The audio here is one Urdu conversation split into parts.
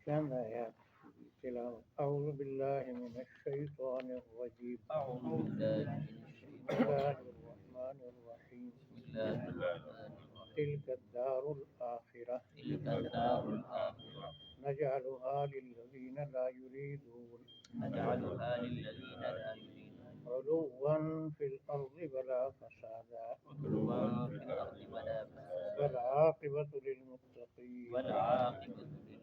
چند آیات کی تلاوت اعوذ باللہ من الشیطان الرجیم أعوذ بالله من بسم الشيطان اللہ الرحمن الرحیم بسم الله الرحمن الرحيم تلك الدار الآخرة تلك الدار الآخرة نجعلها للذین لا یریدون نجعلها للذين لا يريدون علوا في الأرض ولا فسادا علوا في الأرض ولا فسادا والعاقبة للمتقين والعاقبة للمتقين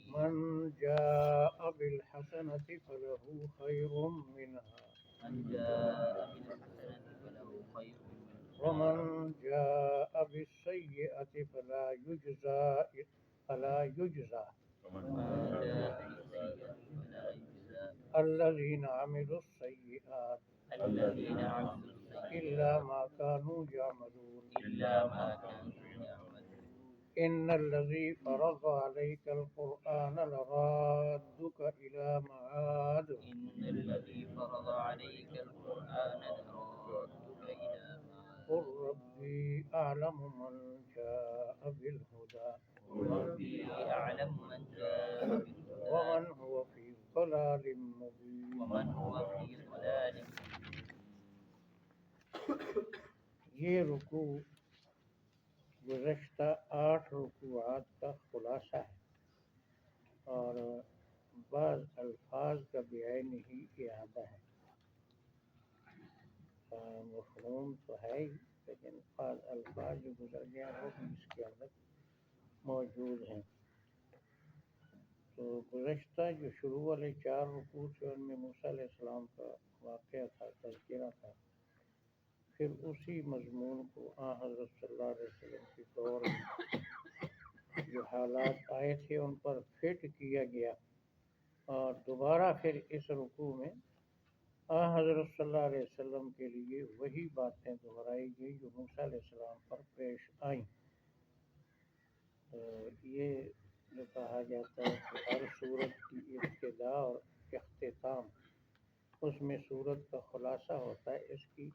من جاء بالحسنة فله خير منها من جاء بالحسنة فله خير منها ومن جاء بالسيئة فلا يجزى ومن جاء بالسيئة فلا يجزى الذين عملوا السيئات الذين عملوا السيئات إلا ما كانوا يعملون إلا ما كانوا يعملون إن الذي فرض عليك القرآن لرادك إلى معاد إن الذي فرض عليك القرآن لرادك إلى معاد قل ربي أعلم من جاء بالهدى ربي أعلم من جاء بالهدى ومن هو في ضلال مبين ومن هو في ضلال یہ رکوع گزشتہ 8 رکوعات کا خلاصہ ہے اور بعض الفاظ کا بعین ہی اعادہ ہے۔ مفہوم تو ہے ہی لیکن بعض الفاظ جو گزر گیا وہ بھی اس کے اندر موجود ہیں۔ تو گزشتہ جو شروع والے 4 رکوع تھے ان میں موسیٰ علیہ السلام کا واقعہ تھا، تذکرہ تھا، پھر اسی مضمون کو حضرت صلی اللہ علیہ وسلم کے دور میں جو حالات آئے تھے ان پر فٹ کیا گیا اور دوبارہ پھر اس رکوع میں حضرت صلی اللہ علیہ وسلم کے لیے وہی باتیں دہرائی گئی جو موسیٰ علیہ السلام پر پیش آئیں۔ یہ جو کہا جاتا ہے کہ ہر صورت کی ابتدا اور اختتام اس میں صورت کا خلاصہ ہوتا ہے، اس کی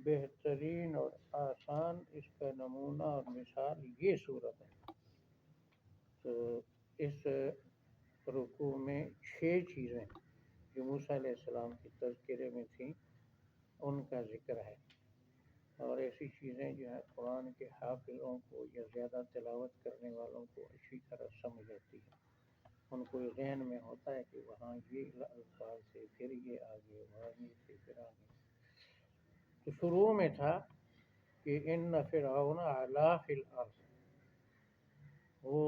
بہترین اور آسان اس کا نمونہ اور مثال یہ صورت ہے۔ تو اس رکوع میں 6 چیزیں جو موسیٰ علیہ السلام کے تذکرے میں تھیں ان کا ذکر ہے، اور ایسی چیزیں جو ہیں قرآن کے حافظوں کو یا زیادہ تلاوت کرنے والوں کو اچھی طرح سمجھ آتی ہے، ان کو یہ ذہن میں ہوتا ہے کہ وہاں یہ الفاظ سے پھر یہ آگے، وہاں یہ سے پھر آگے۔ تو شروع میں تھا کہ ان فرعون علا فی الارض، وہ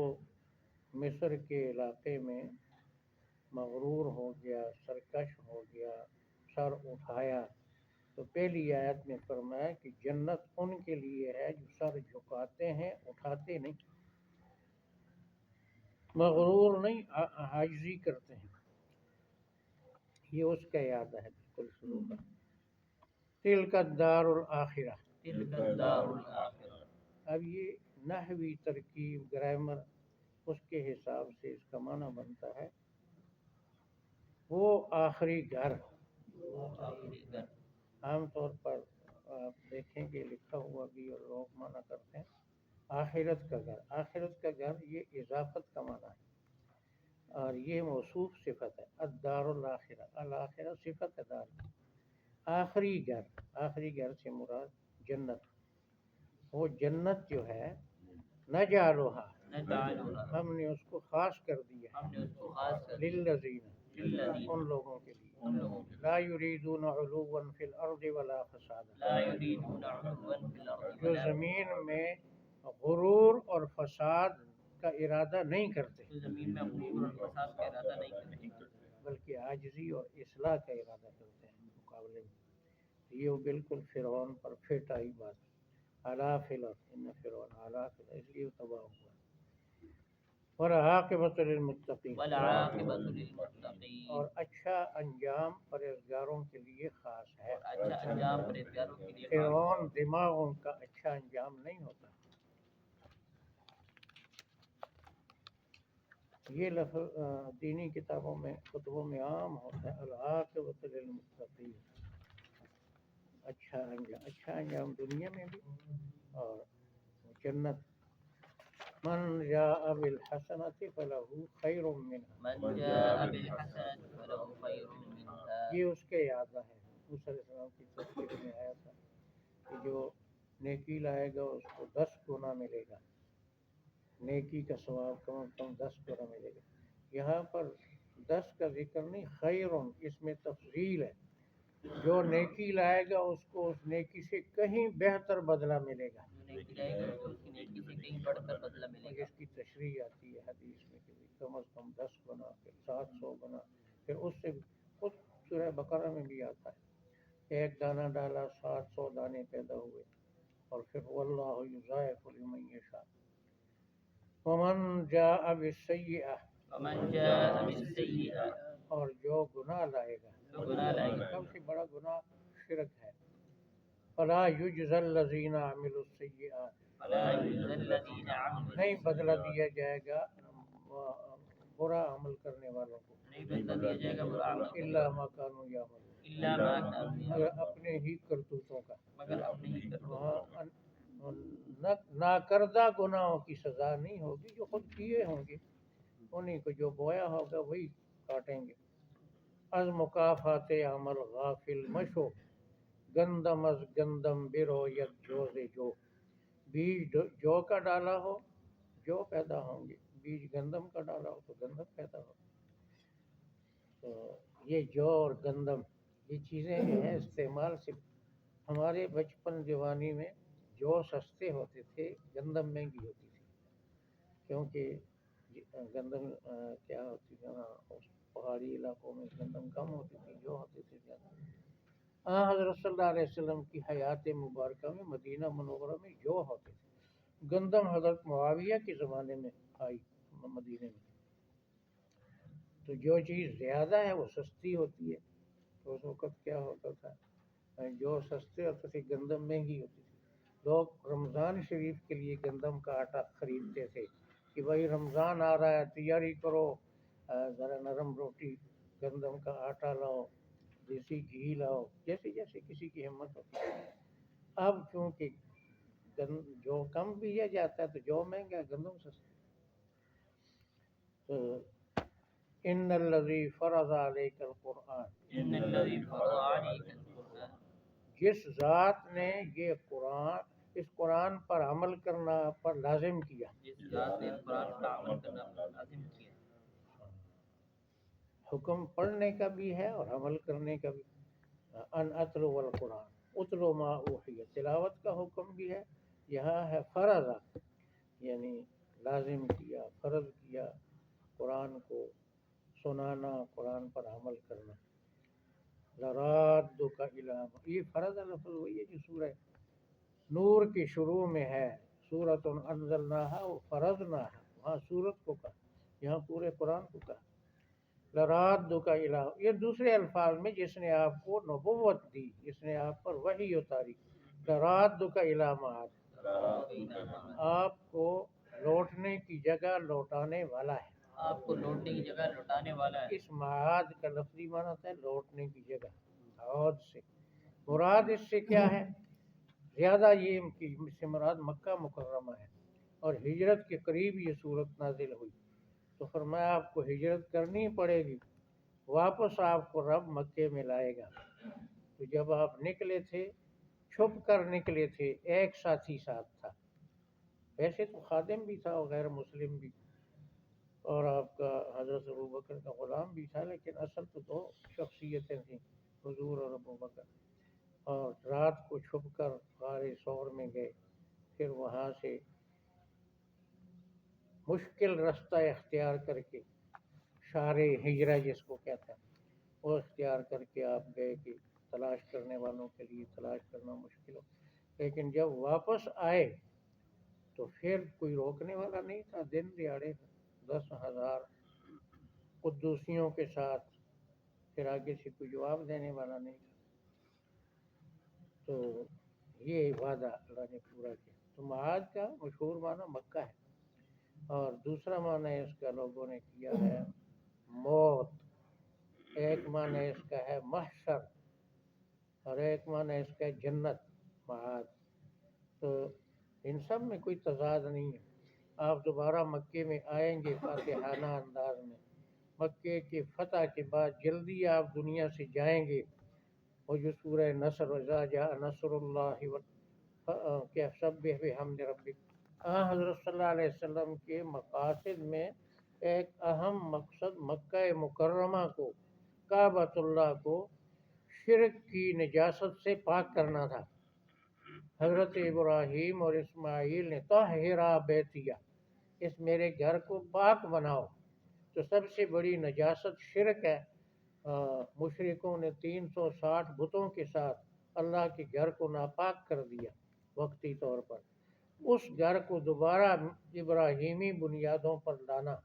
مصر کے علاقے میں مغرور ہو گیا، سرکش ہو گیا، سر اٹھایا۔ تو پہلی آیت میں فرمایا کہ جنت ان کے لیے ہے جو سر جھکاتے ہیں، اٹھاتے نہیں، مغرور نہیں، عاجزی کرتے ہیں۔ یہ اس کا ارادہ ہے بالکل شروع کا۔ تلک الدار الآخرہ، تلك الدار الآخرة۔ اب یہ نحوی ترکیب گرامر اس کے حساب سے اس کا معنی بنتا ہے وہ آخری گھر۔ وہ آخری گھر۔ عام طور پر آپ دیکھیں کہ لکھا ہوا بھی اور لوگ معنی کرتے ہیں آخرت کا گھر۔ آخرت کا گھر یہ اضافت کا معنی ہے اور یہ موصوف صفت ہے۔ الدار الآخرہ، الآخرہ صفت ہے دار کی۔ آخری گھر، آخری گھر سے مراد جنت، وہ جنت جو ہے نجعلھا، نجعلھا، ہم نے اس کو خاص کر دیا ہم نے اس کو خاص کر دیا للذین، للذین، ان لوگوں کے لیے ان لوگوں کے لا یریدون علوا فی الارض ولا فسادا، لا يريدون علوا في الأرض جو ولا زمین میں غرور اور فساد کا ارادہ نہیں کرتے تو زمین میں غرور اور فساد کا ارادہ نہیں کرتے بلکہ عاجزی اور اصلاح کا ارادہ کرتے ہیں مقابلے میں۔ یہ وہ بالکل فرعون پر فٹ آئی بات، علا فی الارض، ان فرعون علا فی الارض، اس لیے تباہ ہوا۔ والعاقبۃ للمتقین، والعاقبۃ للمتقین، اور اچھا انجام پرہیزگاروں کے لیے خاص ہے۔ اور اچھا انجام پرہیزگاروں کے لیے خاص ہے۔ فرعون دماغوں کا اچھا انجام نہیں ہوتا۔ یہ لفظ دینی کتابوں میں کتبوں میں عام ہوتا ہے، العاقبۃ للمتقین، اچھا انجام، اچھا انجام دنیا میں بھی اور جنت۔ من جاء بالحسنۃ فلہ خیر منہا، من جاء بالحسنة فله خير منها. یہ اس کے یادہ ہے. موسیٰ علیہ السلام کی تفسیر میں آیا تھا کہ جو نیکی لائے گا اس کو 10 گنا ملے گا، نیکی کا ثواب کم از کم 10 گنا ملے گا. یہاں پر 10 کا ذکر نہیں، خیرون اس میں تفضیل ہے. جو نیکی لائے گا اس کو اس نیکی سے کہیں بہتر بدلہ ملے گا. جو نیکی لائے گا اس کو اس کی نیکی سے کہیں بڑھ کر بدلہ ملے اور گا. اس کی تشریح آتی ہے حدیث میں کہ کم از کم 10 گنا، پھر 700 گنا، پھر اس سے خود سورہ بقرہ میں بھی آتا ہے، ایک دانہ ڈالا 700 دانے پیدا ہوئے. اور پھر واللہ یضاعف لمن یشاء. ومن جاء بالسیئہ، ومن جاء بالسيئة، اور جو گناہ لائے گا، جو گناہ لائے گا، سب سے بڑا گناہ شرک ہے. فلا یجزی الذین عملوا السیئات، فلا يجزى الذين عملوا نہیں بدلہ دیا جائے گا برا عمل کرنے والوں کو، نہیں بدلہ دیا جائے گا برا عمل کرنے الا ما كانوا يعملون، الا ما كانوا مگر يعملون، اپنے ہی کرتوتوں کا. مگر اپنے ہی کرتوتوں. ناکردہ گناہوں کی سزا نہیں ہوگی، جو خود کیے ہوں گے انہیں کو جو بویا ہوگا وہی کاٹیں گے. از مکافات عمل غافل مشو، گندم از گندم برویت جوز جو. بیج جو کا ڈالا ہو جو پیدا ہوں گے، بیج گندم کا ڈالا ہو تو گندم پیدا ہو. تو یہ جو اور گندم یہ چیزیں جو ہیں استعمال سے ہمارے بچپن جوانی میں جو سستے ہوتے تھے، گندم مہنگی ہوتی تھی، کیونکہ گندم کیا ہوتی تھی اس پہاڑی علاقوں میں گندم کم ہوتی تھی، جو ہوتے تھے زیادہ. حضرت صلی اللہ علیہ وسلم کی حیات مبارکہ میں مدینہ منورہ میں جو ہوتے تھے. گندم حضرت معاویہ کے زمانے میں آئی مدینے میں، تو جو چیز زیادہ ہے وہ سستی ہوتی ہے. تو اس وقت کیا ہوتا تھا، جو سستے ہوتے تھے گندم مہنگی ہوتی تھی. لوگ رمضان شریف کے لیے گندم کا آٹا خریدتے تھے کہ بھائی رمضان آ رہا ہے، تیاری کرو، ذرا نرم روٹی گندم کا آٹا لاؤ، دیسی گھی لاؤ، جیسے جیسے کسی کی ہمت ہوتی ہے. اب چونکہ جو کم پیا جاتا ہے تو جو مہنگا، گندم سستا. تو ان الذی فرض علیک القرآن، ان الذي فرض عليك القرآن، جس ذات نے یہ اس قرآن پر عمل کرنا پر لازم کیا. جس ذات نے قرآن کا عمل کرنا لازم کیا. حکم پڑھنے کا بھی ہے اور عمل کرنے کا بھی. ان اتلو القرآن اتلو ما اوحی، تلاوت کا حکم بھی ہے. یہاں ہے فرض، یعنی لازم کیا، فرض کیا قرآن کو سنانا، قرآن پر عمل کرنا. لرادک الی، یہ فرض لفظ وہی ہے جو سورہ نور کی شروع میں ہے، سورۃ انزلناہا و فرضناہا، وہاں سورت کو کہا، یہاں پورے قرآن کو کہا. لرادک الی، یہ دوسرے الفاظ میں جس نے آپ کو نبوت دی، جس نے آپ پر وحی اتاری. لرادک الی معاد، آپ کو لوٹنے کی جگہ لوٹانے والا ہے. آپ کو لوٹنے کی جگہ لوٹانے والا ہے. اس معاد کا لفظی معنی ہوتا ہے لوٹنے کی جگہ. عود سے مراد اس سے کیا ہے، زیادہ یہ کہ اس سے مراد مکہ مکرمہ ہے، اور ہجرت کے قریب یہ صورت نازل ہوئی. تو فرمایا آپ کو ہجرت کرنی پڑے گی، واپس آپ کو رب مکے میں لائے گا. تو جب آپ نکلے تھے چھپ کر نکلے تھے، ایک ساتھی ساتھ تھا، ویسے تو خادم بھی تھا اور غیر مسلم بھی، اور آپ کا حضرت ابوبکر کا غلام بھی تھا، لیکن اصل تو دو شخصیتیں تھیں، حضور اور ابوبکر. اور رات کو چھپ کر غار ثور میں گئے، پھر وہاں سے مشکل رستہ اختیار کر کے، شار ہجرہ جس کو کہتے ہیں، وہ اختیار کر کے آپ گئے کہ تلاش کرنے والوں کے لیے تلاش کرنا مشکل ہو. لیکن جب واپس آئے تو پھر کوئی روکنے والا نہیں تھا. دن دیہڑے 10,000 قدوسیوں کے ساتھ، پھر آگے سے کوئی جواب دینے والا نہیں تھا. تو یہ وعدہ اللہ نے پورا کیا. تو معاد کا مشہور معنی مکہ ہے، اور دوسرا معنی اس کا لوگوں نے کیا ہے موت، ایک معنی اس کا ہے محشر، اور ایک معنی اس کا جنت. معاد تو ان سب میں کوئی تضاد نہیں ہے. آپ دوبارہ مکے میں آئیں گے فاتحانہ انداز میں، مکے کے فتح کے بعد جلدی آپ دنیا سے جائیں گے، اور جو سورہ نصر اذا جاء نصر اللہ کہ سبح بحمد ربک، حضرت صلی اللہ علیہ وسلم کے مقاصد میں ایک اہم مقصد مکہ مکرمہ کو، کعبۃ اللہ کو شرک کی نجاست سے پاک کرنا تھا۔ حضرت ابراہیم اور اسماعیل نے طہرا بیتیہ، اس میرے گھر کو پاک بناؤ، تو سب سے بڑی نجاست شرک ہے۔ مشرکوں نے 360 بتوں کے ساتھ اللہ کے گھر کو ناپاک کر دیا وقتی طور پر، اس گھر کو دوبارہ ابراہیمی بنیادوں پر لانا،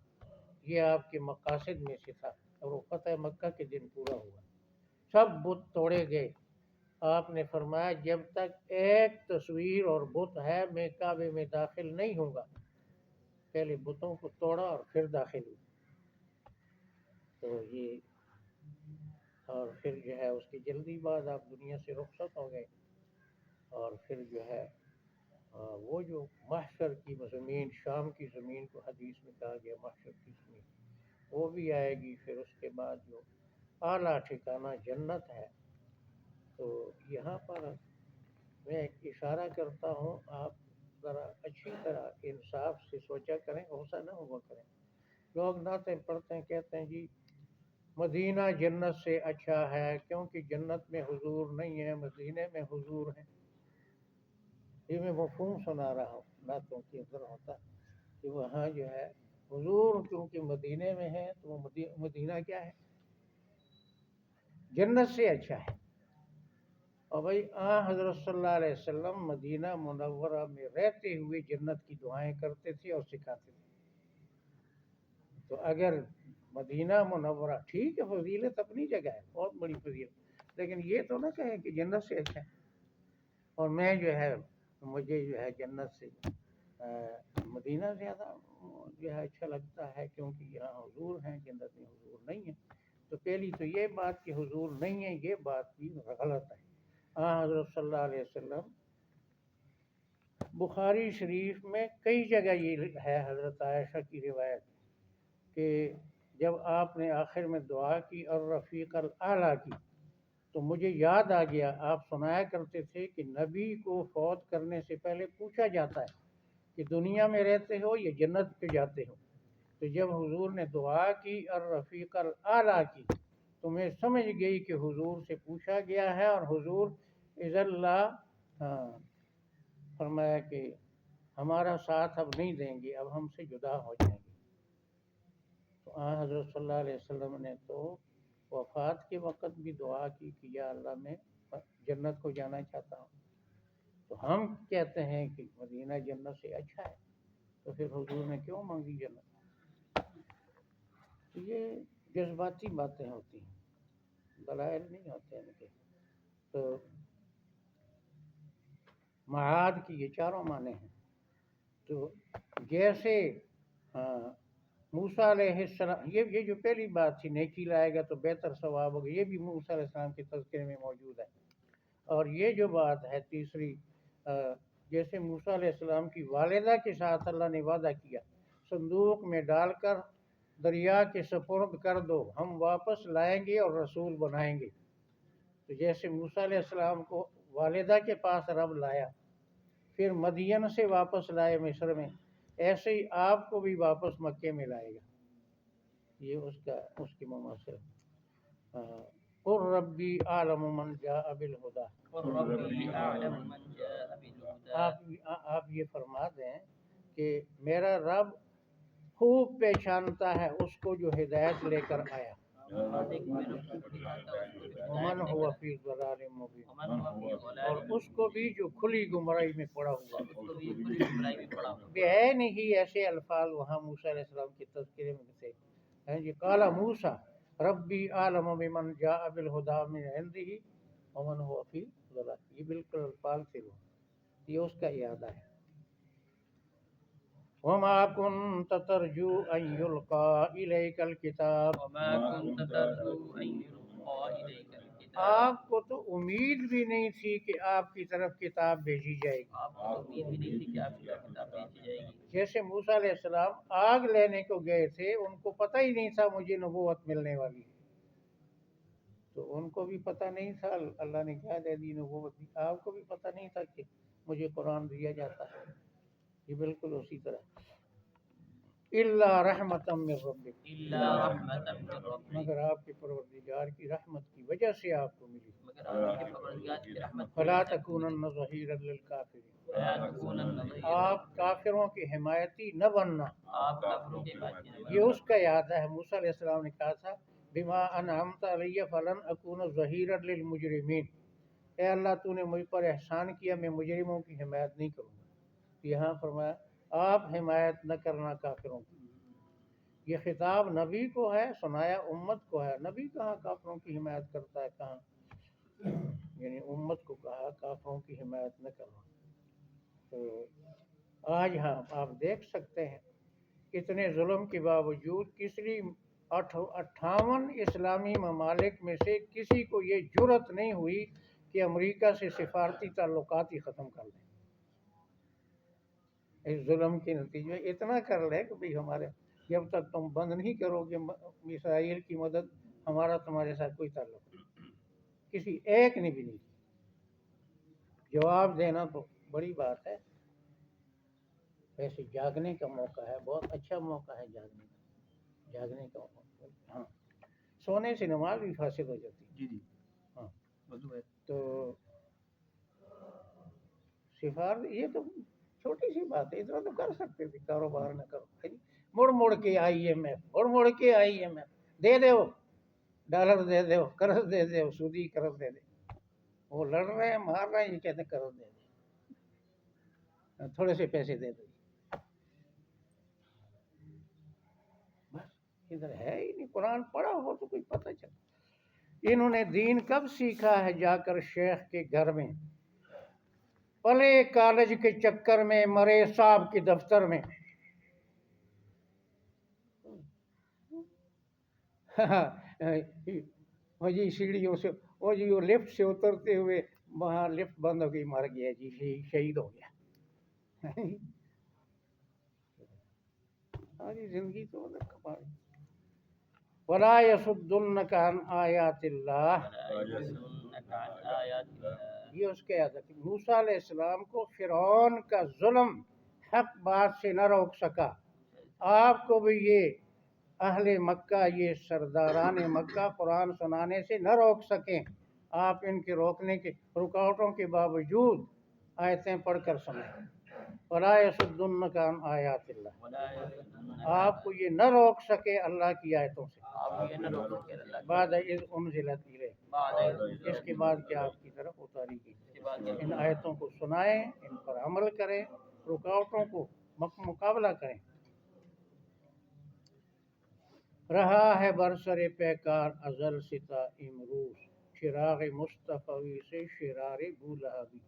یہ آپ کے مقاصد میں سے تھا، اور وہ فتح مکہ کے دن پورا ہوا، سب بت توڑے گئے۔ آپ نے فرمایا جب تک ایک تصویر اور بت ہے میں کعبے میں داخل نہیں ہوں گا، پہلے بتوں کو توڑا اور پھر داخل ہوئی۔ تو یہ، اور پھر جو ہے اس کی جلدی بعد آپ دنیا سے رخصت ہو گئے، اور پھر جو ہے وہ جو محشر کی زمین، شام کی زمین کو حدیث میں کہا گیا محشر کی زمین، وہ بھی آئے گی۔ پھر اس کے بعد جو اعلیٰ ٹھکانہ جنت ہے۔ تو یہاں پر میں اشارہ کرتا ہوں، آپ ذرا اچھی طرح انصاف سے سوچا کریں، غصہ نہ ہوا کریں۔ لوگ نعتیں پڑھتے ہیں، کہتے ہیں جی مدینہ جنت سے اچھا ہے کیونکہ جنت میں حضور نہیں ہے، مدینے میں حضور ہیں۔ یہ میں مفہوم سنا رہا ہوں، نعتوں کے اندر ہوتا کہ وہاں جو ہے حضور کیونکہ مدینے میں ہے، تو وہ مدینہ کیا ہے؟ جنت سے اچھا ہے۔ اور بھائی حضرت صلی اللہ علیہ وسلم مدینہ منورہ میں رہتے ہوئے جنت کی دعائیں کرتے تھے اور سکھاتے تھے۔ تو اگر مدینہ منورہ ٹھیک ہے، فضیلت اپنی جگہ ہے، بہت بڑی فضیلت، لیکن یہ تو نہ کہیں کہ جنت سے اچھا ہے۔ اور میں جو ہے مجھے جو ہے جنت سے مدینہ زیادہ جو ہے اچھا لگتا ہے، کیونکہ یہاں حضور ہیں، جنت میں حضور نہیں ہے۔ تو پہلی تو یہ بات کہ حضور نہیں ہے، یہ بات بھی غلط ہے۔ حضرت صلی اللہ علیہ وسلم، بخاری شریف میں کئی جگہ یہ ہے، حضرت عائشہ کی روایت کہ جب آپ نے آخر میں دعا کی اور رفیق الاعلیٰ کی، تو مجھے یاد آ گیا، آپ سنایا کرتے تھے کہ نبی کو فوت کرنے سے پہلے پوچھا جاتا ہے کہ دنیا میں رہتے ہو یا جنت پہ جاتے ہو۔ تو جب حضور نے دعا کی اور رفیق الاعلیٰ کی، تو میں سمجھ گئی کہ حضور سے پوچھا گیا ہے، اور حضور اذ اللہ فرمایا کہ ہمارا ساتھ اب نہیں دیں گے، اب ہم سے جدا ہو جائیں گے۔ تو حضرت صلی اللہ علیہ وسلم نے تو وفات کے وقت بھی دعا کی کہ یا اللہ میں جنت کو جانا چاہتا ہوں۔ تو ہم کہتے ہیں کہ مدینہ جنت سے اچھا ہے، تو پھر حضور نے کیوں مانگی جنت؟ تو یہ جذباتی باتیں ہوتی ہیں، دلائل نہیں ہوتے ان کے۔ تو معاد کی یہ چاروں معنی ہیں۔ تو جیسے موسیٰ علیہ السلام، یہ جو پہلی بات تھی نیکی لائے گا تو بہتر ثواب ہوگا، یہ بھی موسیٰ علیہ السلام کے تذکرے میں موجود ہے۔ اور یہ جو بات ہے تیسری، جیسے موسیٰ علیہ السلام کی والدہ کے ساتھ اللہ نے وعدہ کیا، صندوق میں ڈال کر دریا کے سپرد کر دو، ہم واپس لائیں گے اور رسول بنائیں گے۔ تو جیسے موسیٰ علیہ السلام کو والدہ کے پاس رب لایا، پھر مدین سے واپس لائے مصر میں، ایسے ہی آپ کو بھی واپس مکے میں لائے گا۔ یہ اس کی مماثل۔ قُل ربی اعلم من جاء بالہدیٰ، آپ یہ فرما دیں کہ میرا رب خوب پہچانتا ہے اس کو جو ہدایت لے کر آیا، ومن هو فی ضلال مبین، اور اس کو بھی جو کھلی گمراہی میں پڑا ہوا۔ بعین ہی ایسے الفاظ وہاں موسیٰ علیہ السلام کے تذکرے میں تھے، جی قال موسیٰ ربی اعلم بمن جاء بالہدیٰ من عنده ومن هو فی ضلال، یہ بالکل الفاظ تھے، یہ اس کا اعادہ ہے۔ وما كنت ترجو ان يلقى اليك الكتاب، آپ کو تو امید بھی نہیں تھی کہ آپ کی طرف کتاب بھیجی جائے گی. آپ کو امید بھی نہیں تھی کہ آپ کی کتاب بھیجی جائے گی. جیسے موسیٰ علیہ السلام آگ لینے کو گئے تھے، ان کو پتہ ہی نہیں تھا مجھے نبوت ملنے والی ہے، تو ان کو بھی پتہ نہیں تھا اللہ نے کیا دے دی نبوت دی. آپ کو بھی پتہ نہیں تھا کہ مجھے قرآن دیا جاتا ہے. یہ بالکل اسی طرح الا رحمتا من ربک، الا رحمتا من ربک، مگر آپ کے پروردگار کی رحمت کی وجہ سے آپ کو ملی. مگر آپ کے پروردگار کی رحمت کی فلا وجہ سے آپ کو ملی. تکونن ظہیرا للکافرین، فلا تکونن ظہیرا، آپ کافروں کی حمایتی نہ بننا. آپ کافروں کے بات یہ اس کا یاد ہے. موسیٰ علیہ السلام نے کہا تھا بما انعمت علی فلن اکون ظہیرا للمجرمین، اے اللہ تو نے مجھ پر احسان کیا، میں مجرموں کی حمایت نہیں کروں گا. یہاں فرمایا آپ حمایت نہ کرنا کافروں کی. یہ خطاب نبی کو ہے، سنایا امت کو ہے. نبی کہاں کافروں کی حمایت کرتا ہے، کہاں، یعنی امت کو کہا کافروں کی حمایت نہ کرنا. تو آج ہاں آپ دیکھ سکتے ہیں اتنے ظلم کے باوجود 58 اسلامی ممالک میں سے کسی کو یہ جرت نہیں ہوئی کہ امریکہ سے سفارتی تعلقات ہی ختم کر لیں. اس ظلم کے نتیجے میں اتنا کر لیں کہ بھئی ہمارے جب تک تم بند نہیں کرو گے اسرائیل کی مدد، ہمارا تمہارے ساتھ کوئی تعلق نہیں. کسی ایک نے بھی نہیں. جواب دینا تو بڑی بات ہے. ویسے جاگنے کا موقع ہے، بہت اچھا موقع ہے جاگنے کا موقع. ہاں، سونے سے نماز بھی فاسد ہو جاتی ہے. جی ہاں، وضو ہے. تو یہ تو چھوٹی سی بات ہے، اتنا تو کر سکتے تھے. کاروبار نہ کرو، مڑ کے مڑ کے IMF دے دو، ڈالر دے دو، قرض دے دو، سودی قرض دے دے. وہ لڑ رہے ہیں، مار رہے ہیں، یہ کہتے ہیں قرض دے دے، تھوڑے سے پیسے دے دو. بس ادھر ہے ہی نہیں. قرآن پڑھا ہو تو کوئی پتہ چلا. انہوں نے دین کب سیکھا ہے؟ جا کر شیخ کے گھر میں، پلے کالج کے چکر میں، مرے صاحب کے دفتر میں. وہ جی سیڑھیوں سے، وہ جی وہ لفٹ سے اترتے ہوئے وہاں لفٹ بند ہو گئی، مر گیا جی، شہید ہو گیا. ساری زندگی تو کمائی. ولا يصدنك عن آیات اللہ، یہ اس کے یاد ہے کہ موسیٰ علیہ السلام کو فرعون کا ظلم حق بات سے نہ روک سکا. آپ کو بھی یہ اہل مکہ، یہ سرداران مکہ قرآن سنانے سے نہ روک سکیں. آپ ان کے روکنے کے رکاوٹوں کے باوجود آیتیں پڑھ کر سنیں. ولا يصدنك عن آیات اللہ، آپ کو یہ نہ روک سکے اللہ کی آیتوں سے. بعد اذ انزلت الیک، اس کے بعد کہ آپ کی طرف اتاری گئی. ان آیتوں کو سنائیں، ان پر عمل کریں، رکاوٹوں کو مقابلہ کریں. رہا ہے برسر پیکار ازل ستا امروز، چراغ مصطفی سے شرار بولہبی.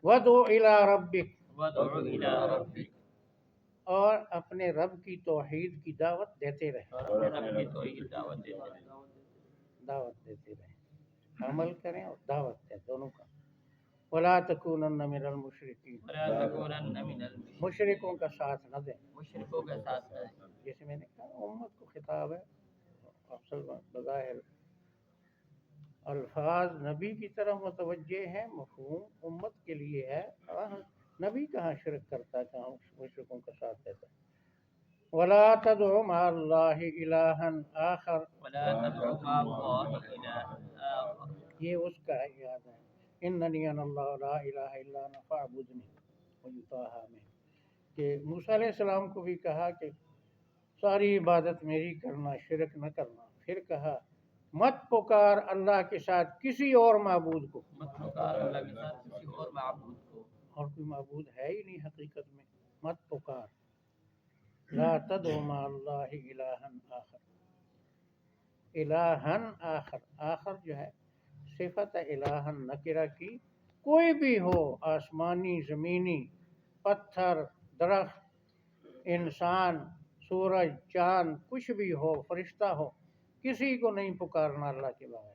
ودعو الی ربک، اور اپنے رب کی توحید کی دعوت دیتے رہے. دعوت دیتے رہے، عمل کریں اور دعوت دیں، دونوں کا. ولا تکونن من المشرکین، مشرکوں کا ساتھ نہ دیں. جیسے میں نے کہا امت کو خطاب ہے. اصل بظاہر الفاظ نبی کی طرف متوجہ ہیں، مفہوم امت کے لیے ہے. نبی کہاں شرک کرتا ہے، کہاں مشرکوں کا ساتھ دیتا ہے. ولا تدع مع اللہ الہا آخر، یہ اس کا یاد ہے. اننی انا اللہ لا الہ الا انا فاعبدنی وطٰہٰ میں، کہ موسیٰ علیہ السلام کو بھی کہا کہ ساری عبادت میری کرنا، شرک نہ کرنا. پھر کہا مت پکار اللہ کے ساتھ کسی اور معبود کو، اور کوئی معبود ہے ہی نہیں حقیقت میں. مت پکار. لا تدع مع اللہ الہا آخر، الہا آخر. آخر جو ہے صفت الہا نکرہ کی، کوئی بھی ہو، آسمانی، زمینی، پتھر، درخت، انسان، سورج، چاند، کچھ بھی ہو، فرشتہ ہو، کسی کو نہیں پکارنا اللہ کے بغیر.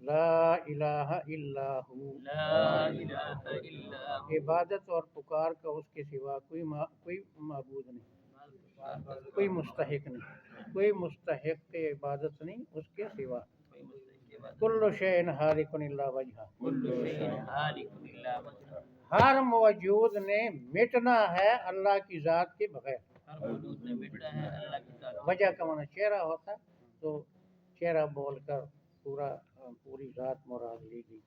لا الہ الا ہو، لا إله إلا هو عبادت اور پکار کا اس کے سوا کوئی معبود نہیں، کوئی مستحق نہیں، کوئی مستحق عبادت نہیں اس کے سوا۔ کل شیء ہالک الا وجہہ، كل شيء هالك إلا وجهه، ہر موجود نے مٹنا ہے اللہ کی ذات کے بغیر۔ ہر موجود میں مٹنا ہے اللہ کی ذات کے وجہ کا معنی چہرہ ہوتا ہے، تو چہرہ بول کر پوری ذات مراد لی گئی۔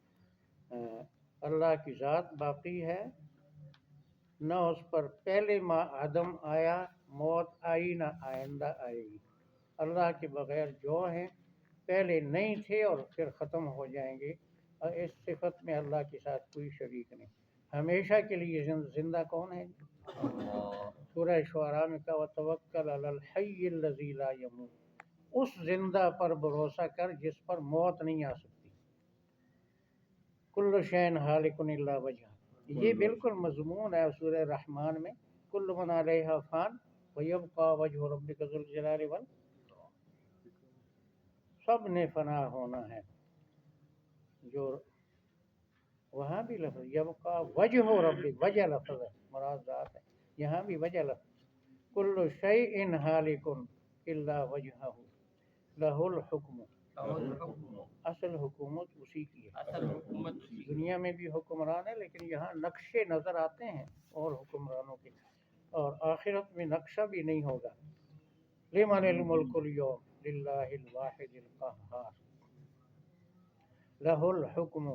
اللہ کی ذات باقی ہے، نہ اس پر پہلے عدم آیا، موت آئی نہ آئندہ آئے گی۔ اللہ کے بغیر جو ہیں پہلے نہیں تھے اور پھر ختم ہو جائیں گے، اور اس صفت میں اللہ کے ساتھ کوئی شریک نہیں۔ ہمیشہ کے لیے زندہ کون ہے؟ اللہ۔ سورہ شعراء میں کہا وَتَوَكَّلْ عَلَى الْحَيِّ الَّذِي لَا يَمُوتُ، اس زندہ پر بھروسہ کر جس پر موت نہیں آ سکتی۔ کل شیء ہالک الا وجہہ، یہ بالکل مضمون ہے سورہ رحمان میں، کل من علیہا فان ویبقى وجہ ربک ذو الجلال والاکرام، سب نے فنا ہونا ہے۔ جو وہاں بھی لفظ یبقى وجہ ربک، وجہ لفظ ہے، مراد ذات ہے، یہاں بھی وجہ لفظ۔ کل شیء ہالک الا وجہہ لہ الحکم، له الحكم، اصل حکومت اسی کی ہے۔ اصل حکومت اسی کی۔ دنیا میں بھی حکمران ہے، لیکن یہاں نقشے نظر آتے ہیں اور حکمرانوں کے، اور آخرت میں نقشہ بھی نہیں ہوگا۔ لمن الملک اليوم للہ الواحد القہار، لہ الحکم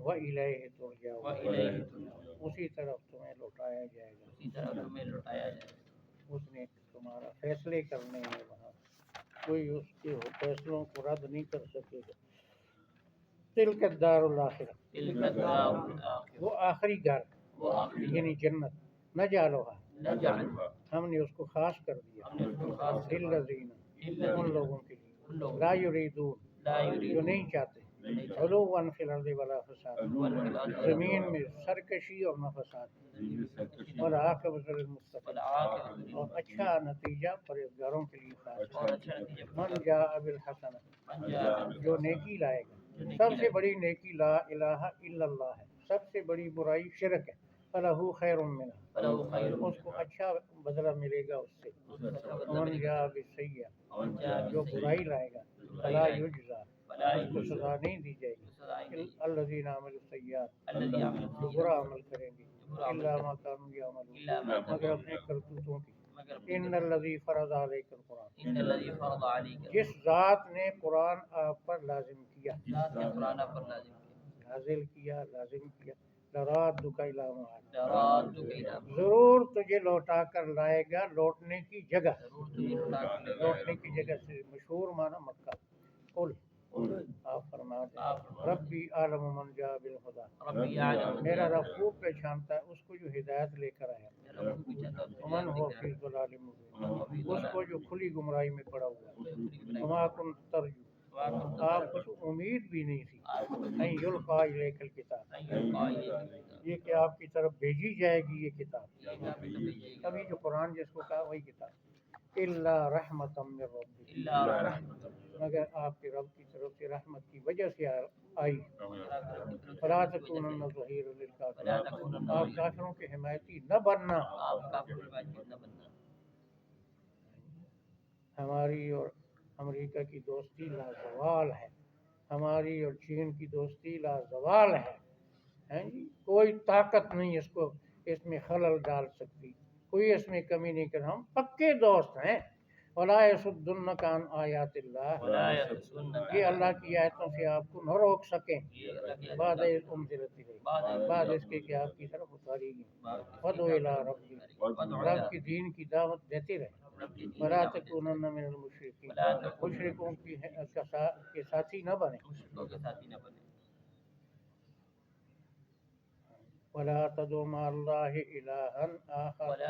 وإلیہ ترجعون، وإلیہ ترجعون، اسی طرف تمہیں لوٹایا جائے گا، اسی طرح تمہیں لوٹایا جائے گا۔ اس نے تمہارا فیصلے کرنے ہیں وہاں، کوئی اس کے فیصلوں کو رد نہیں کر سکے گا۔ تلک الدار الآخرہ، تلک الدار الآخرہ، وہ آخری گھر وہ آخری یعنی جنت، نجعلھا، نجعلھا، ہم نے اس کو خاص کر دیا، ہم نے اس کو خاص کر دیا، للذین، للذین، ان لوگوں کے لیے، ان لوگوں لا کے لیے، یریدون، لا جو یریدون، نہیں چاہتے، نہیں چاہتے، علوا فی الارض ولا فساد، علواً فی الارض، زمین میں سرکشی اور نہ فساد، زمین میں سرکشی، والعاقبۃ للمتقین، والعاقبۃ اور للمتقین، اچھا نتیجہ پرہیزگاروں کے لیے خاص اور ہے۔ اچھا نتیجہ من پرہیزگاروں جاء بالحسنہ، من جاء بالحسنہ، جو نیکی لائے گا، جو نیکی سب سے لائے گا، بڑی نیکی لا الہ الا اللہ ہے، سب سے بڑی برائی شرک ہے، فلہ خیر منہا، فلہ خیر اس کو اچھا بدلہ ملے گا اس سے۔ ومن جاء بالسیئہ، ومن جاء جو بالسیئہ، برائی لائے گا، جو فلا برائی لائے گا، یجزا، فلا اس کو یجزا، سزا نہیں دی جائے گی، سزائیں نہیں، الذین عملوا السیئات، الذی عمل جو برا عمل کریں گے، جو برا عمل الا کریں ما گے، کانوا یعملون، الا ما مگر كانوا اپنے کرتوتوں کی۔ مگر اپنے ان الذی فرض علیک القرآن، ان الذی فرض علیک، جس ذات نے قرآن آپ پر لازم کیا، ذات نے قرآن پر لازم کیا، نازل کیا، لازم کیا، لرادک الی معاد، لرادک الی معاد، ضرور تجھے لوٹا کر لائے گا لوٹنے کی جگہ، ضرور تجھے لوٹا کر لے جائے لوٹنے کی جگہ سے مشہور معنی مکہ۔ قل، آپ فرما دیں ربی عالم من جاء بالہدیٰ، ربی اعلم من میرا جاء رب خوب پہچانتا ہے اس کو جو ہدایت لے کر آیا، ومن ہو فی ضلال مبین، اس کو جو کھلی گمراہی میں پڑا ہوا ہے، وما کنت ترجو، آپ کو تو امید بھی نہیں تھی، ان یلقی الیک الکتاب، یہ کہ آپ کی طرف بھیجی جائے گی یہ کتاب، ابھی جو قرآن جس کو کہا وہی کتاب، الا رحمۃ من ربک، مگر آپ کے رب کی طرف سے رحمت کی وجہ سے آئی، فلا تکونن ظہیرا للکافرین، آپ کافروں کے حمایتی نہ بننا۔ ہماری اور امریکہ کی دوستی لازوال ہے، ہماری اور چین کی دوستی لازوال ہے، ہیں جی، کوئی طاقت نہیں اس میں خلل ڈال سکتی، کوئی اس میں کمی نہیں کر، ہم پکے دوست ہیں۔ ولا یصدنک عن آیات اللہ، یہ اللہ کی آیتوں سے آپ کو نہ روک سکیں، بعد اذ انزلت الیک، بعد اس کے کہ آپ کی طرف اتاری گئی، فادع الی ربک، رب کی دین کی دعوت دیتے رہے، ولا تکونن من المشرکین، مشرکوں کے ساتھی نہ بنے، ولا تدع مع اللہ الہا آخر،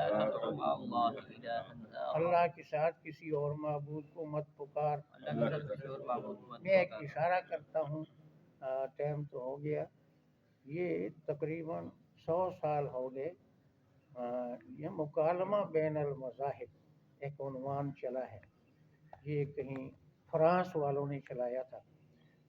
اللہ کے ساتھ کسی اور معبود کو مت پکار۔ میں ایک اشارہ کرتا ہوں، ٹائم تو ہو گیا، یہ تقریباً 100 سال ہو گئے، یہ مکالمہ بین المذاہب ایک عنوان چلا ہے، یہ کہیں فرانس والوں نے چلایا تھا،